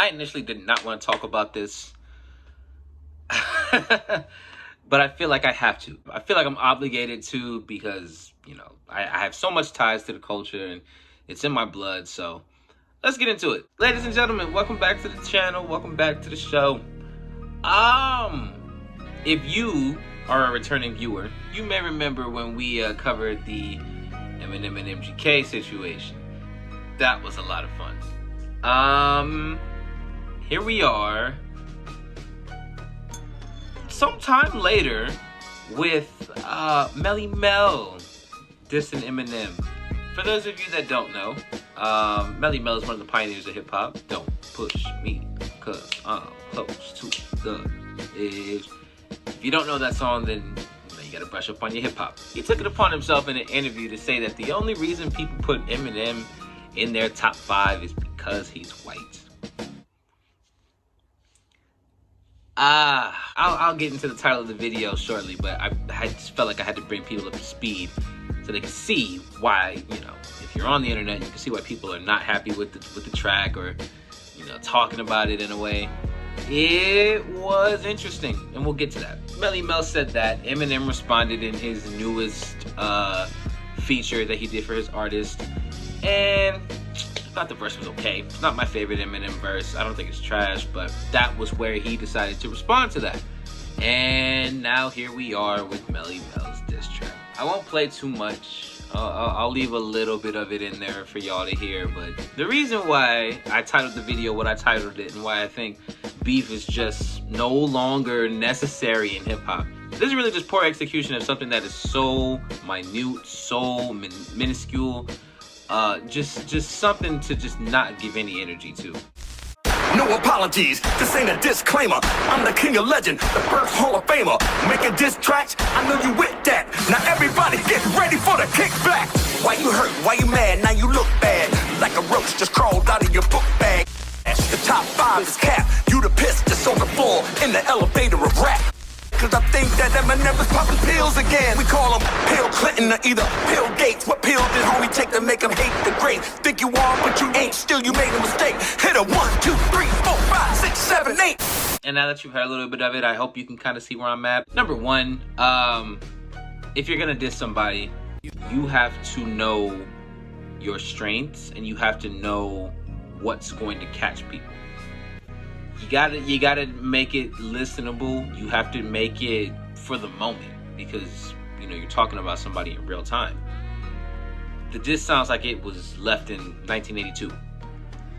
I initially did not want to talk about this, but I feel like I have to. I feel like I'm obligated to because, you know, I have so much ties to the culture and it's in my blood. So let's get into it. Ladies and gentlemen, welcome back to the channel. Welcome back to the show. If you are a returning viewer, you may remember when we covered the Eminem and MGK situation. That was a lot of fun. Here we are, sometime later, with Melle Mel dissing Eminem. For those of you that don't know, Melle Mel is one of the pioneers of hip hop. Don't push me, cause I'm close to the edge. If you don't know that song, then you gotta brush up on your hip hop. He took it upon himself in an interview to say that the only reason people put Eminem in their top 5 is because he's white. I'll get into the title of the video shortly, but I just felt like I had to bring people up to speed so they can see why, you know, if you're on the internet, you can see why people are not happy with the track or, you know, talking about it in a way. It was interesting, and we'll get to that. Melle Mel said that Eminem responded in his newest feature that he did for his artist, and I thought the verse was okay. It's not my favorite Eminem verse. I don't think it's trash, but that was where he decided to respond to that. And now here we are with Melle Mel's diss track. I won't play too much. I'll leave a little bit of it in there for y'all to hear, but the reason why I titled the video what I titled it and why I think beef is just no longer necessary in hip-hop, this is really just poor execution of something that is so minute, so minuscule, just something to just not give any energy to. No apologies, this ain't a disclaimer. I'm the king of legend, the first Hall of Famer. Making diss tracks, I know you with that. Now everybody get ready for the kickback. Why you hurt, why you mad, now you look bad. Like a roach just crawled out of your book bag. The top 5 is cap, you the piss just on the floor in the elevator of rap. Cause I think that Eminem is popping pills again. We call him Pill Clinton or either Pill Gates. What pill did homie take to make him hate the great? Think you are, but you ain't, still you made a mistake. Hit a 1, 2, 3, 4, 5, 6, 7, 8. And now that you've heard a little bit of it, I hope you can kind of see where I'm at. Number one, if you're gonna diss somebody, you have to know your strengths and you have to know what's going to catch people. You gotta make it listenable. You have to make it for the moment because, you know, you're talking about somebody in real time. The diss sounds like it was left in 1982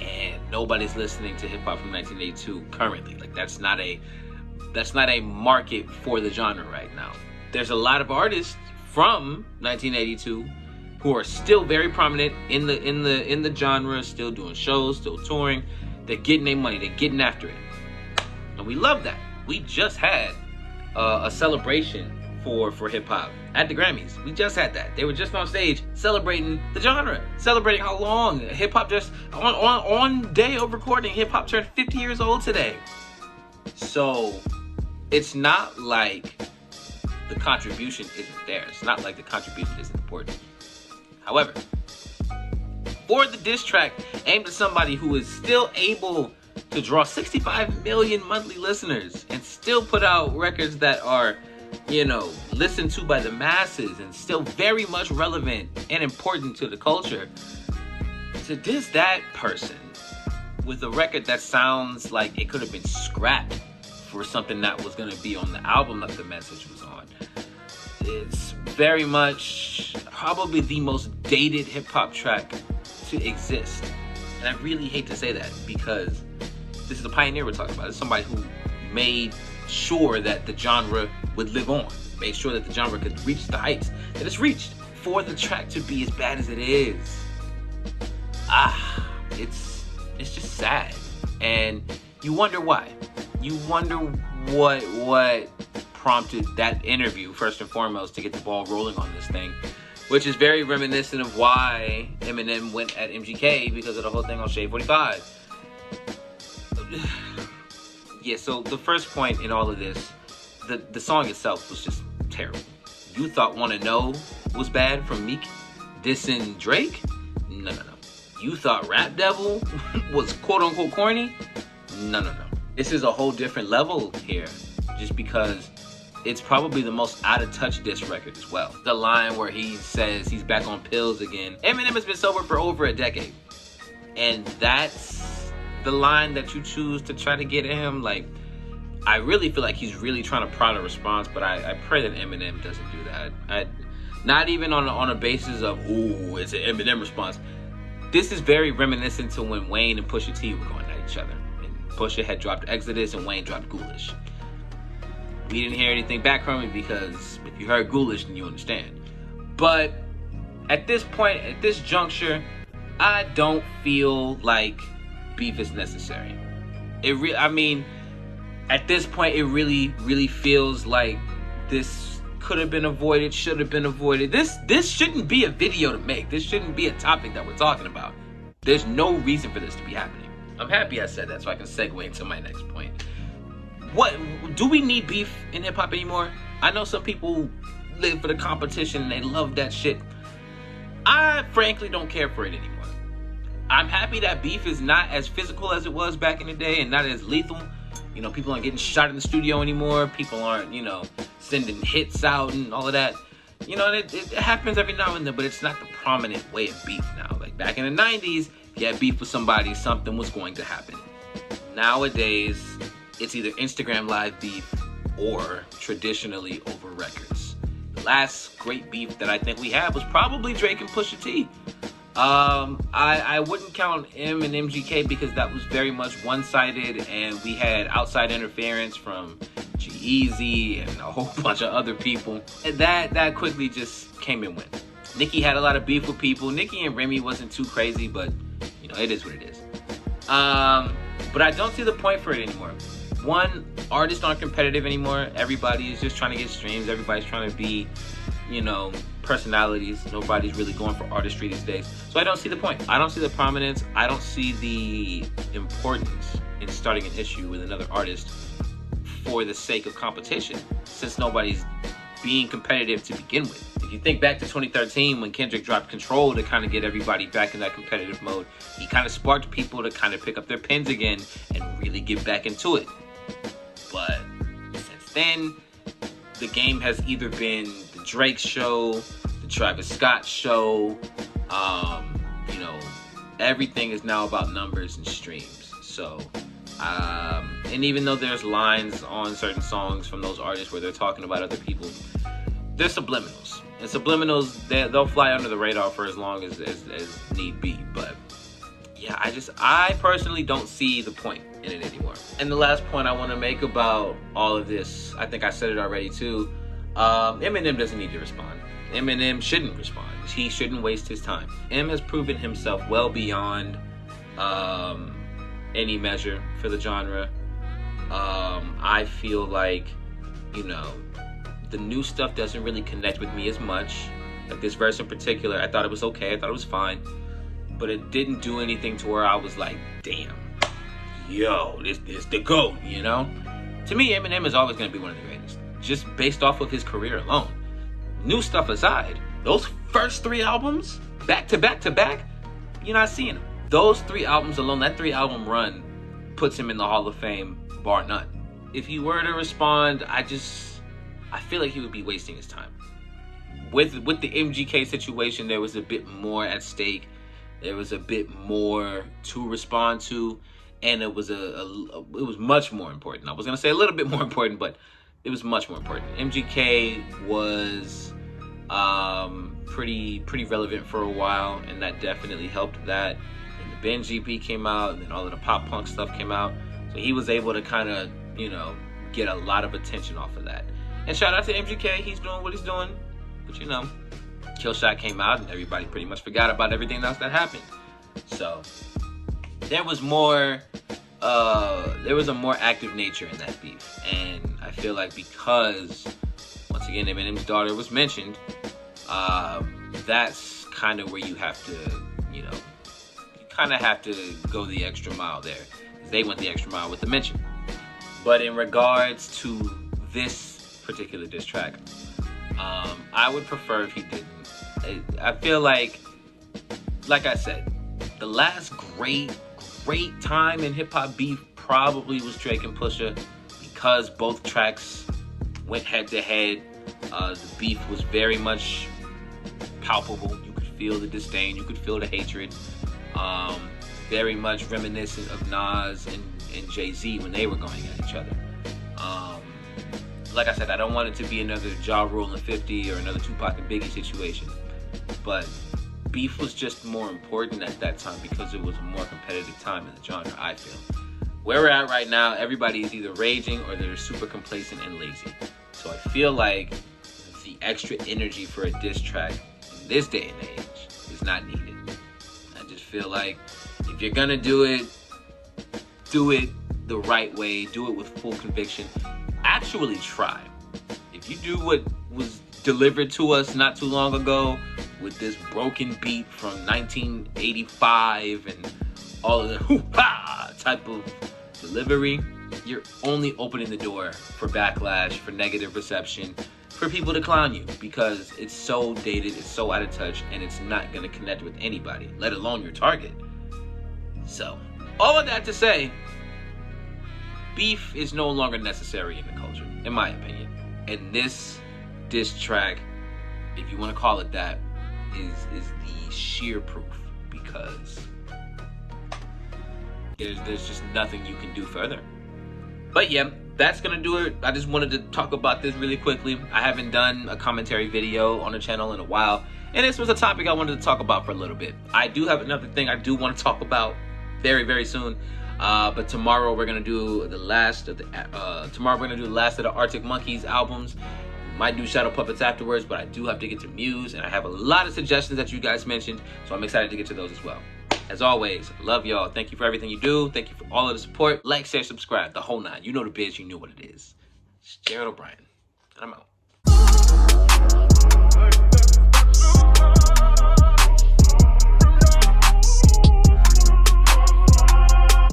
and nobody's listening to hip hop from 1982 currently. Like that's not a market for the genre right now. There's a lot of artists from 1982 who are still very prominent in the genre, still doing shows, still touring. They're getting their money. They're getting after it. And we love that. We just had a celebration for hip-hop at the Grammys. We just had that. They were just on stage celebrating the genre. Celebrating how long hip-hop just... On day of recording, hip-hop turned 50 years old today. So, it's not like the contribution isn't there. It's not like the contribution isn't important. However, for the diss track aimed at somebody who is still able to draw 65 million monthly listeners and still put out records that are, you know, listened to by the masses and still very much relevant and important to the culture, to diss that person with a record that sounds like it could have been scrapped for something that was going to be on the album that the message was on, it's very much probably the most dated hip-hop track to exist. And I really hate to say that because this is a pioneer we're talking about. It's somebody who made sure that the genre would live on, made sure that the genre could reach the heights that it's reached. For the track to be as bad as it is, it's just sad. And you wonder why. You wonder what prompted that interview first and foremost to get the ball rolling on this thing, which is very reminiscent of why Eminem went at MGK because of the whole thing on Shade 45. Yeah, so the first point in all of this, the song itself was just terrible. You thought Wanna Know was bad from Meek dissing Drake? No. You thought Rap Devil was quote unquote corny? No. This is a whole different level here, just because it's probably the most out of touch diss record as well. The line where he says he's back on pills again. Eminem has been sober for over a decade, and that's the line that you choose to try to get at him. Like, I really feel like he's really trying to prod a response, but I pray that Eminem doesn't do that. Not even on a basis of, ooh, it's an Eminem response. This is very reminiscent to when Wayne and Pusha T were going at each other. And Pusha had dropped Exodus and Wayne dropped Ghoulish. We didn't hear anything back from it because if you heard Ghoulish, then you understand. But at this point, at this juncture, I don't feel like beef is necessary. At this point, it really feels like this could have been avoided, should have been avoided. This shouldn't be a video to make. This shouldn't be a topic that we're talking about. There's no reason for this to be happening. I'm happy I said that so I can segue into my next point. What do we need beef in hip hop anymore? I know some people live for the competition and they love that shit. I frankly don't care for it anymore. I'm happy that beef is not as physical as it was back in the day and not as lethal. You know, people aren't getting shot in the studio anymore. People aren't, sending hits out and all of that. You know, it happens every now and then, but it's not the prominent way of beef now. Like back in the 90s, if you had beef with somebody, something was going to happen. Nowadays, it's either Instagram live beef or traditionally over records. The last great beef that I think we had was probably Drake and Pusha T. I wouldn't count M and MGK because that was very much one-sided, and we had outside interference from G-Eazy and a whole bunch of other people. And that quickly just came and went. Nicki had a lot of beef with people. Nicki and Remy wasn't too crazy, but it is what it is. But I don't see the point for it anymore. One, artists aren't competitive anymore. Everybody is just trying to get streams. Everybody's trying to be, personalities. Nobody's really going for artistry these days. So I don't see the point. I don't see the prominence. I don't see the importance in starting an issue with another artist for the sake of competition, since nobody's being competitive to begin with. If you think back to 2013 when Kendrick dropped Control to kind of get everybody back in that competitive mode, he kind of sparked people to kind of pick up their pens again and really get back into it. But since then, the game has either been the Drake show, the Travis Scott show, everything is now about numbers and streams. So, and even though there's lines on certain songs from those artists where they're talking about other people, they're subliminals. And subliminals, they'll fly under the radar for as long as need be. But yeah, I personally don't see the point in it anymore. And the last point I want to make about all of this, I think I said it already too, Eminem doesn't need to respond. Eminem shouldn't respond. He shouldn't waste his time. M has proven himself well beyond any measure for the genre. I feel like, the new stuff doesn't really connect with me as much. Like this verse in particular, I thought it was okay. I thought it was fine. But it didn't do anything to where I was like, damn, yo, this the GOAT, To me, Eminem is always going to be one of the greatest, just based off of his career alone. New stuff aside, those first 3 albums, back to back to back, you're not seeing them. Those 3 albums alone, that 3-album run, puts him in the Hall of Fame, bar none. If he were to respond, I feel like he would be wasting his time. With the MGK situation, there was a bit more at stake. There was a bit more to respond to, and it was it was much more important. I was gonna say a little bit more important, but it was much more important. MGK was pretty relevant for a while, and that definitely helped that. And the Ben GP came out, and then all of the pop punk stuff came out, so he was able to kind of get a lot of attention off of that. And shout out to MGK, he's doing what he's doing, but Killshot came out and everybody pretty much forgot about everything else that happened. So there was a more active nature in that beef. And I feel like because, once again, Eminem's daughter was mentioned, that's kind of where you have to, you kind of have to go the extra mile there. They went the extra mile with the mention. But in regards to this particular diss track, I would prefer if he didn't. I feel like I said, the last great great time in hip-hop beef probably was Drake and Pusha, because both tracks went head-to-head. The beef was very much palpable. You could feel the disdain, you could feel the hatred. Very much reminiscent of Nas and Jay-Z when they were going at each other. Like I said, I don't want it to be another Ja Rule and 50 or another Tupac and Biggie situation, but beef was just more important at that time because it was a more competitive time in the genre, I feel. Where we're at right now, everybody is either raging or they're super complacent and lazy. So I feel like the extra energy for a diss track in this day and age is not needed. I just feel like if you're gonna do it the right way, do it with full conviction. Actually try. If you do what was delivered to us not too long ago with this broken beat from 1985 and all of the hoo-ha type of delivery, you're only opening the door for backlash, for negative reception, for people to clown you, because it's so dated, it's so out of touch, and it's not going to connect with anybody, let alone your target. So, all of that to say, beef is no longer necessary in the culture, in my opinion. And this diss track, if you want to call it that, is the sheer proof, because there's just nothing you can do further. But yeah, that's gonna do it. I just wanted to talk about this really quickly. I haven't done a commentary video on the channel in a while, and this was a topic I wanted to talk about for a little bit. I do have another thing I do want to talk about very, very soon. But tomorrow we're gonna do the last of the Arctic Monkeys albums. We might do Shadow Puppets afterwards, but I do have to get to Muse, and I have a lot of suggestions that you guys mentioned, so I'm excited to get to those as well. As always, love y'all. Thank you for everything you do. Thank you for all of the support. Like, share, subscribe, the whole nine. You know the biz, you know what it is. It's Jared O'Brien, and I'm out.